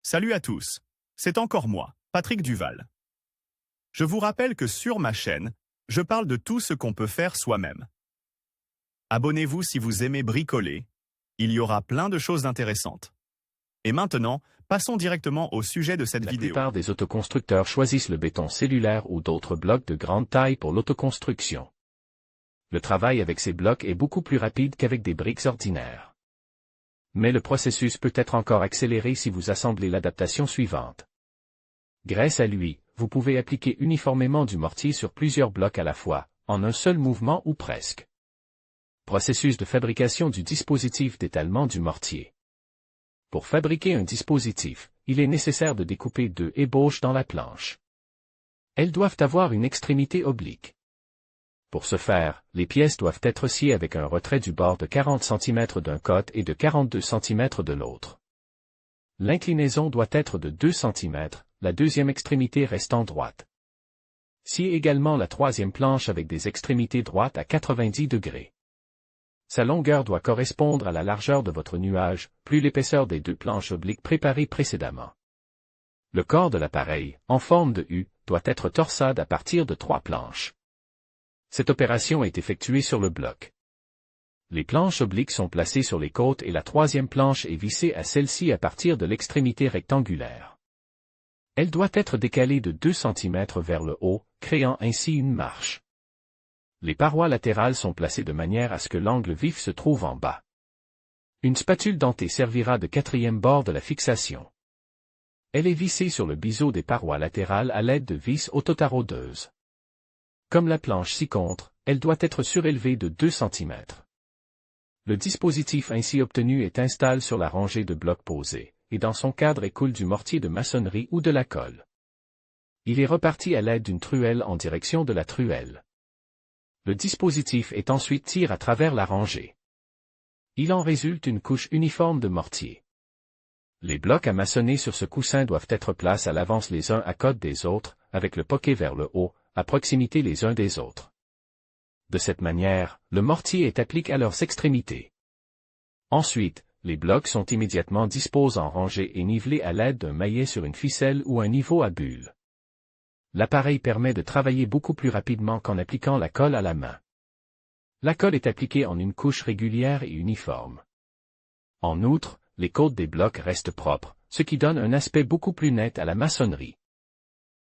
Salut à tous, c'est encore moi, Patrick Duval. Je vous rappelle que sur ma chaîne, je parle de tout ce qu'on peut faire soi-même. Abonnez-vous si vous aimez bricoler, il y aura plein de choses intéressantes. Et maintenant, passons directement au sujet de cette vidéo. La plupart des autoconstructeurs choisissent le béton cellulaire ou d'autres blocs de grande taille pour l'autoconstruction. Le travail avec ces blocs est beaucoup plus rapide qu'avec des briques ordinaires. Mais le processus peut être encore accéléré si vous assemblez l'adaptation suivante. Grâce à lui, vous pouvez appliquer uniformément du mortier sur plusieurs blocs à la fois, en un seul mouvement ou presque. Processus de fabrication du dispositif d'étalement du mortier. Pour fabriquer un dispositif, il est nécessaire de découper deux ébauches dans la planche. Elles doivent avoir une extrémité oblique. Pour ce faire, les pièces doivent être sciées avec un retrait du bord de 40 cm d'un côté et de 42 cm de l'autre. L'inclinaison doit être de 2 cm, la deuxième extrémité restant droite. Sciez également la troisième planche avec des extrémités droites à 90 degrés. Sa longueur doit correspondre à la largeur de votre nuage, plus l'épaisseur des deux planches obliques préparées précédemment. Le corps de l'appareil, en forme de U, doit être torsade à partir de 3 planches. Cette opération est effectuée sur le bloc. Les planches obliques sont placées sur les côtes et la troisième planche est vissée à celle-ci à partir de l'extrémité rectangulaire. Elle doit être décalée de 2 cm vers le haut, créant ainsi une marche. Les parois latérales sont placées de manière à ce que l'angle vif se trouve en bas. Une spatule dentée servira de quatrième bord de la fixation. Elle est vissée sur le biseau des parois latérales à l'aide de vis autotaraudeuses. Comme la planche ci-contre, elle doit être surélevée de 2 cm. Le dispositif ainsi obtenu est installé sur la rangée de blocs posés, et dans son cadre écoule du mortier de maçonnerie ou de la colle. Il est reparti à l'aide d'une truelle en direction de la truelle. Le dispositif est ensuite tiré à travers la rangée. Il en résulte une couche uniforme de mortier. Les blocs à maçonner sur ce coussin doivent être placés à l'avance les uns à côté des autres, avec le poquet vers le haut, à proximité les uns des autres. De cette manière, le mortier est appliqué à leurs extrémités. Ensuite, les blocs sont immédiatement disposés en rangée et nivelés à l'aide d'un maillet sur une ficelle ou un niveau à bulles. L'appareil permet de travailler beaucoup plus rapidement qu'en appliquant la colle à la main. La colle est appliquée en une couche régulière et uniforme. En outre, les côtes des blocs restent propres, ce qui donne un aspect beaucoup plus net à la maçonnerie.